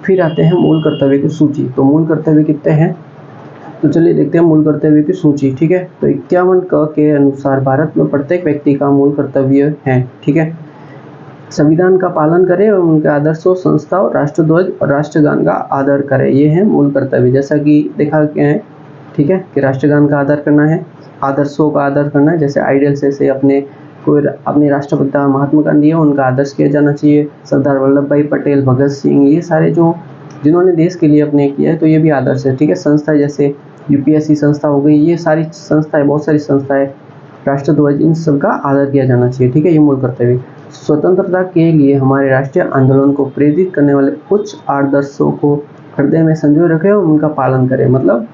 फिर आते हैं मूल कर्तव्य की सूची। तो मूल कर्तव्य कितने हैं, तो चलिए देखते हैं मूल कर्तव्य की सूची। ठीक है, तो 51 क के अनुसार भारत में प्रत्येक व्यक्ति का मूल कर्तव्य है। ठीक है, संविधान का पालन करें और उनके आदर्शों, संस्थाओं, राष्ट्रध्वज और राष्ट्रगान का आदर करें। ये है मूल कर्तव्य, जैसा कि देखा गया है। ठीक है, कि राष्ट्रगान का आदर करना है, आदर्शों का आदर करना है, जैसे आइडियल्स से अपने राष्ट्रपिता महात्मा गांधी है, उनका आदर्श किया जाना चाहिए। सरदार वल्लभ भाई पटेल, भगत सिंह, ये सारे जिन्होंने देश के लिए अपने किया है, तो ये भी आदर्श है। ठीक है, संस्था जैसे यूपीएससी संस्था हो गई, ये सारी संस्थाएं, बहुत सारी संस्थाएं, राष्ट्रध्वज, इन सब का आदर किया जाना चाहिए। ठीक है, ये मूल कर्तव्य। स्वतंत्रता के लिए हमारे राष्ट्रीय आंदोलन को प्रेरित करने वाले कुछ आदर्शों को हृदय में संजोए रखें और उनका पालन करें। मतलब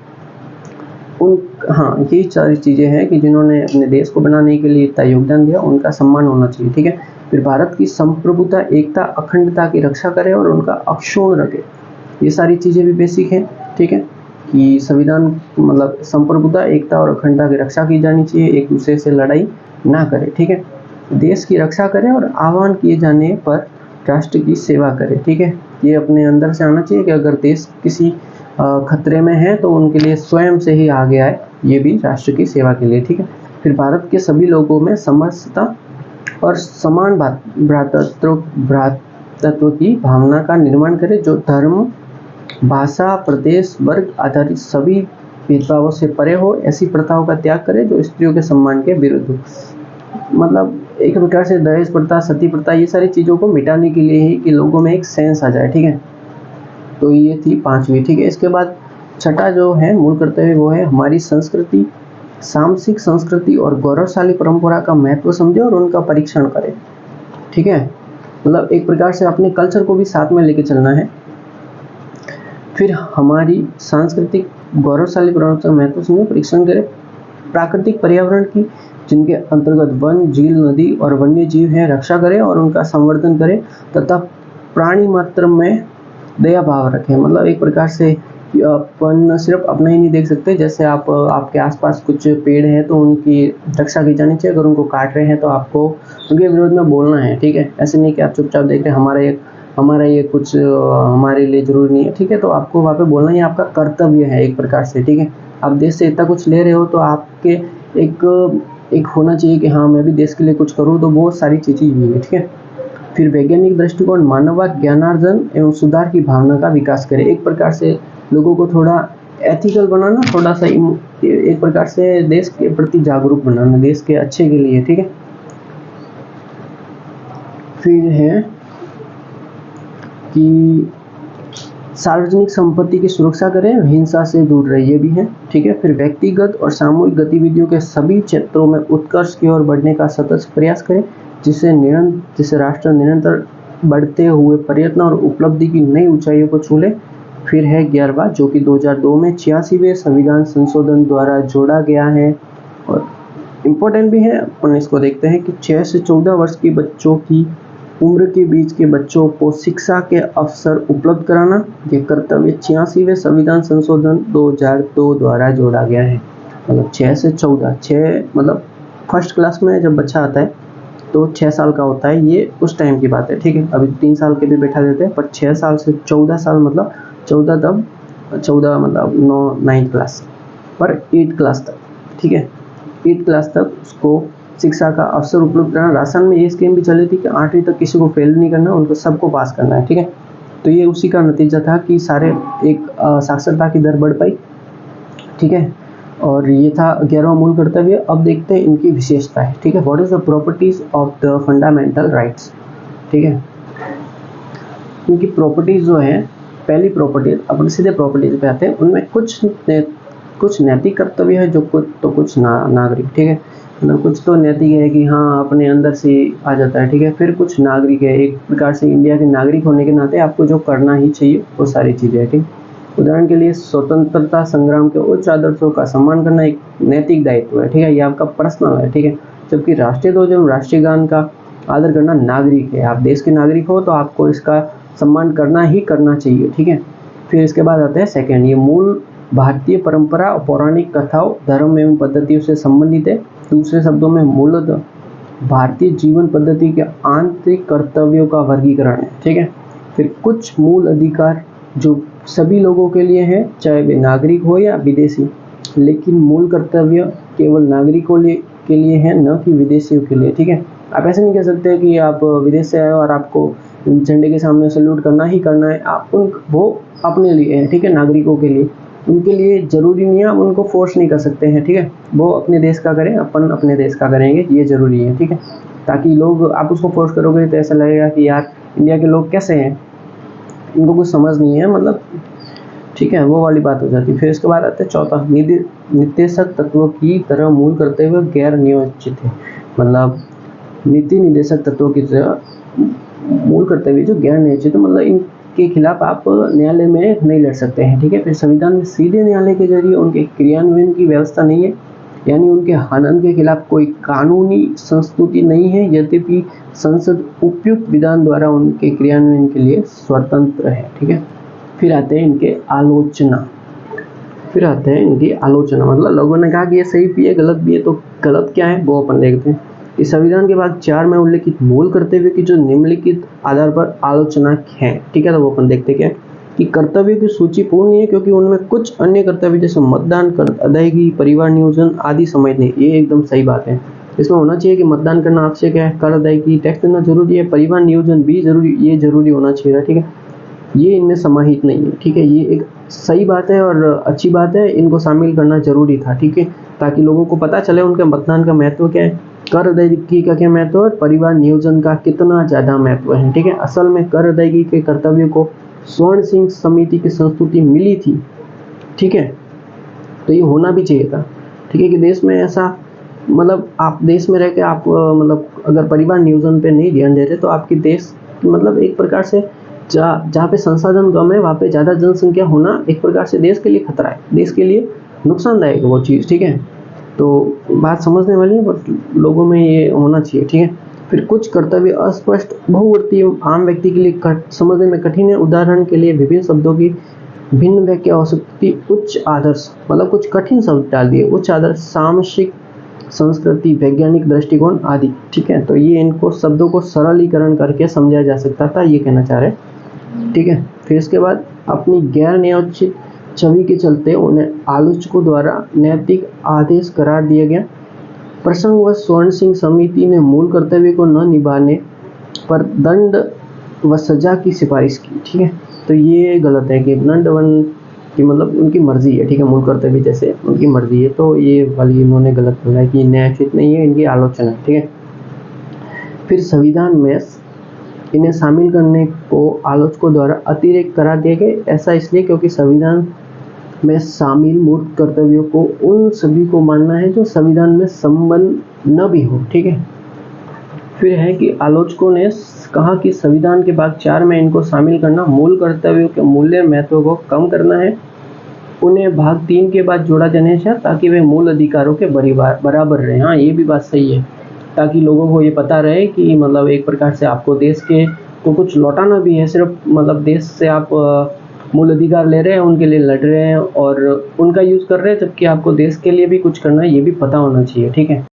यही सारी चीजें हैं कि जिन्होंने अपने देश को बनाने के लिए इतना योगदान दिया, उनका सम्मान होना चाहिए। ठीक है, फिर भारत की संप्रभुता, एकता, अखंडता की रक्षा करें और उनका अक्षुण्ण रखें। ये सारी चीजें भी बेसिक हैं। ठीक है, कि संविधान मतलब संप्रभुता, एकता और अखंडता की रक्षा की जानी चाहिए, एक दूसरे से लड़ाई ना करें। ठीक है, देश की रक्षा करें और आह्वान किए जाने पर राष्ट्र की सेवा करें। ठीक है, ये अपने अंदर से आना चाहिए कि अगर देश किसी खतरे में है तो उनके लिए स्वयं से ही आगे आए, ये भी राष्ट्र की सेवा के लिए। ठीक है, फिर भारत के सभी लोगों में समरसता और समान भ्रातृत्व की भावना का निर्माण करें, जो धर्म, भाषा, प्रदेश, वर्ग आधारित सभी भेदभावों से परे हो। ऐसी प्रथाओं का त्याग करें जो स्त्रियों के सम्मान के विरुद्ध हो। मतलब एक प्रकार से दहेज प्रथा, सती प्रथा, ये सारी चीज़ों को मिटाने के लिए ही कि लोगों में एक सेंस आ जाए। ठीक है, तो ये थी 5वीं। ठीक है, इसके बाद छठा जो है मूल कर्तव्य, वो है हमारी संस्कृति, सामसिक संस्कृति और गौरवशाली परंपरा का महत्व समझे और उनका परीक्षण करें। ठीक है, मतलब एक प्रकार से अपने कल्चर को भी साथ में लेके चलना है। फिर हमारी सांस्कृतिक गौरवशाली परंपरा का महत्व समझे, परीक्षण करें। प्राकृतिक पर्यावरण की, जिनके अंतर्गत वन, झील, नदी और वन्य जीव हैं, रक्षा करें और उनका संवर्धन करें तथा प्राणी मात्र में दया भाव रखें। मतलब एक प्रकार से अपन सिर्फ अपना ही नहीं देख सकते, जैसे आपके आसपास कुछ पेड़ हैं तो उनकी रक्षा की जानी चाहिए। अगर उनको काट रहे हैं तो आपको उनके विरोध में बोलना है। ठीक है, ऐसे नहीं कि आप चुपचाप देख रहे हैं हमारा ये कुछ हमारे लिए जरूरी नहीं है। ठीक है, तो आपको वहाँ पे बोलना ही आपका कर्तव्य है एक प्रकार से। ठीक है, आप देश से इतना कुछ ले रहे हो तो आपके एक होना चाहिए कि हाँ मैं भी देश के लिए कुछ करूँ, तो बहुत सारी चीज़ें ये है। ठीक है, फिर वैज्ञानिक दृष्टिकोण, मानव ज्ञानार्जन एवं सुधार की भावना का विकास करें। एक प्रकार से लोगों को थोड़ा एथिकल बनाना, थोड़ा सा एक प्रकार से देश के प्रति जागरूक बनाना, देश के अच्छे के लिए। ठीक है, फिर है कि सार्वजनिक संपत्ति की सुरक्षा करें, हिंसा से दूर रहे, ये भी है। ठीक है, फिर व्यक्तिगत और सामूहिक गतिविधियों के सभी क्षेत्रों में उत्कर्ष की ओर बढ़ने का सतत प्रयास करें, जिससे राष्ट्र निरंतर बढ़ते हुए प्रयत्न और उपलब्धि की नई ऊंचाइयों को छू ले। फिर है 11वां, जो कि 2002 में 86वें संविधान संशोधन द्वारा जोड़ा गया है और इम्पोर्टेंट भी है। अपन इसको देखते हैं कि 6 से 14 वर्ष की बच्चों की उम्र के बीच के बच्चों को शिक्षा के अवसर उपलब्ध कराना, ये कर्तव्य 86वें संविधान संशोधन 2002 द्वारा जोड़ा गया है। मतलब 6 से 14, 6 मतलब फर्स्ट क्लास में जब बच्चा आता है तो 6 साल का होता है, ये उस टाइम की बात है। ठीक है, अभी 3 साल के भी बैठा देते हैं, पर 6 साल से 14 साल मतलब 14 मतलब 9th क्लास पर 8th क्लास तक। ठीक है, 8th क्लास तक उसको शिक्षा का अवसर उपलब्ध कराना। राजस्थान में ये स्कीम भी चली थी कि 8वीं तक किसी को फेल नहीं करना, उनको सबको पास करना है। ठीक है, तो ये उसी का नतीजा था कि सारे एक साक्षरता की दर बढ़ पाई। ठीक है, और ये था 11वां मूल कर्तव्य। अब देखते हैं इनकी विशेषताएं। ठीक है, what is the properties of the fundamental rights. ठीक है, इनकी प्रॉपर्टीज जो है, पहली प्रॉपर्टी, अपन सीधे प्रॉपर्टीज पे आते हैं। उनमें कुछ नैतिक कर्तव्य है, जो कुछ नागरिक। ठीक है, मतलब कुछ तो नैतिक है कि हाँ अपने अंदर से आ जाता है। ठीक है, फिर कुछ नागरिक है, एक प्रकार से इंडिया के नागरिक होने के नाते आपको जो करना ही चाहिए वो सारी चीज़ें है। ठीक, उदाहरण के लिए स्वतंत्रता संग्राम के उच्च आदर्शों का सम्मान करना एक नैतिक दायित्व है। ठीक है, ये आपका पर्सनल है। ठीक है, जबकि राष्ट्रीय ध्वज एवं राष्ट्रीय गान का आदर करना नागरिक है। आप देश के नागरिक हो तो आपको इसका सम्मान करना ही करना चाहिए। ठीक है, फिर इसके बाद आते हैं सेकेंड, ये मूल भारतीय परंपरा और पौराणिक कथाओं, धर्म एवं पद्धतियों से संबंधित है। दूसरे शब्दों में मूलतः भारतीय जीवन पद्धति के आंतरिक कर्तव्यों का वर्गीकरण है। ठीक है, फिर कुछ मूल अधिकार जो सभी लोगों के लिए है, चाहे वे नागरिक हो या विदेशी, लेकिन मूल कर्तव्य केवल नागरिकों के लिए है, न कि विदेशियों के लिए। ठीक है, आप ऐसे नहीं कह सकते कि आप विदेश से आए हो और आपको झंडे के सामने सैल्यूट करना ही करना है। आप वो अपने लिए है, ठीक है, नागरिकों के लिए, उनके लिए ज़रूरी नहीं है, आप उनको फोर्स नहीं कर सकते हैं। ठीक है, वो अपने देश का करें, अपन अपने देश का करेंगे, ये ज़रूरी है। ठीक है, ताकि लोग, आप उसको फोर्स करोगे तो ऐसा लगेगा कि यार इंडिया के लोग कैसे हैं, इनको कुछ समझ नहीं है, मतलब ठीक है, वो वाली बात हो जाती है। फिर इसके बाद आता है चौथा, निर्देशक तत्वों की तरह मूल करते हुए गैर नियोजित है। मतलब नीति निर्देशक तत्वों की तरह मूल करते हुए जो गैर नियोजित है, मतलब इनके खिलाफ आप न्यायालय में नहीं लड़ सकते हैं। ठीक है, फिर संविधान में सीधे न्यायालय के जरिए उनके क्रियान्वयन की व्यवस्था नहीं है, यानी उनके हनन के खिलाफ कोई कानूनी संस्तुति नहीं है, यद्यपि संसद उपयुक्त विधान द्वारा उनके क्रियान्वयन के लिए स्वतंत्र है। ठीक है, फिर आते हैं इनकी आलोचना। मतलब लोगों ने कहा कि ये सही भी है, गलत भी है, तो गलत क्या है वो अपन देखते हैं। इस संविधान के बाद 4 में उल्लेखित मूल कर्तव्य की जो निम्नलिखित आधार पर आलोचना है, ठीक है, तो वो अपन देखते क्या है कि कर्तव्यों की सूची पूर्ण नहीं है, क्योंकि उनमें कुछ अन्य कर्तव्य जैसे मतदान कर अदायगी, परिवार नियोजन आदि समाहित नहीं। ये एकदम सही बात है, इसमें होना चाहिए कि मतदान करना आवश्यक है, कर अदायगी, टैक्स देना जरूरी है, परिवार नियोजन भी जरूरी, ये जरूरी होना चाहिए। ठीक है, ये इनमें समाहित नहीं है। ठीक है, ये एक सही बात है और अच्छी बात है, इनको शामिल करना जरूरी था। ठीक है, ताकि लोगों को पता चले उनके मतदान का महत्व क्या है, कर अदायगी का क्या महत्व है और परिवार नियोजन का कितना ज़्यादा महत्व है। ठीक है, असल में कर अदायगी के कर्तव्य को स्वर्ण सिंह समिति की संस्तुति मिली थी। ठीक है, तो ये होना भी चाहिए था। ठीक है, कि देश में ऐसा, मतलब आप देश में रह के आप मतलब अगर परिवार नियोजन पे नहीं ध्यान दे रहे तो आपकी देश, मतलब एक प्रकार से जहाँ पे संसाधन कम है वहाँ पे ज़्यादा जनसंख्या होना एक प्रकार से देश के लिए खतरा है, देश के लिए नुकसानदायक है वो चीज़। ठीक है, तो बात समझने वाली है, बट लोगों में ये होना चाहिए। ठीक है, फिर कुछ कर्तव्य अस्पष्ट, बहुवर्तीय, आम व्यक्ति के लिए समझने में कठिन है। उदाहरण के लिए विभिन्न शब्दों की भिन्न व्याख्या हो सकती। उच्च आदर्श, मतलब कुछ कठिन शब्द डाल दिए, उच्च आदर्श, सामसिक संस्कृति, वैज्ञानिक दृष्टिकोण आदि। ठीक है, तो ये इनको शब्दों को सरलीकरण करके समझा जा सकता था, ये कहना चाह रहे हैं। ठीक है, फिर इसके बाद अपनी गैर न्यायोचित छवि के चलते उन्हें आलोचकों द्वारा नैतिक आदेश करार दिया गया। प्रसंगवश स्वर्ण सिंह समिति ने मूल कर्तव्य को न निभाने पर दंड व सजा की सिफारिश की। ठीक है, तो ये गलत है कि दंड वन की, मतलब उनकी मर्जी है। ठीक है, मूल कर्तव्य जैसे उनकी मर्जी है, तो ये वाली इन्होंने गलत बोला है कि न्यायोचित नहीं है, इनकी आलोचना। ठीक है, फिर संविधान में इन्हें शामिल करने को आलोचकों द्वारा अतिरेक करार दिया गया। ऐसा इसलिए क्योंकि संविधान में शामिल मूल कर्तव्यों को उन सभी को मानना है जो संविधान में संबंध न भी हो। ठीक है, फिर है कि आलोचकों ने कहा कि संविधान के भाग 4 में इनको शामिल करना मूल कर्तव्यों के मूल्य महत्व को कम करना है। उन्हें भाग 3 के बाद जोड़ा जाना चाहिए ताकि वे मूल अधिकारों के बराबर रहे। हाँ, ये भी बात सही है, ताकि लोगों को ये पता रहे कि मतलब एक प्रकार से आपको देश के को कुछ लौटाना भी है, सिर्फ मतलब देश से आप मूल अधिकार ले रहे हैं, उनके लिए लड़ रहे हैं और उनका यूज़ कर रहे हैं, जबकि आपको देश के लिए भी कुछ करना है, ये भी पता होना चाहिए। ठीक है।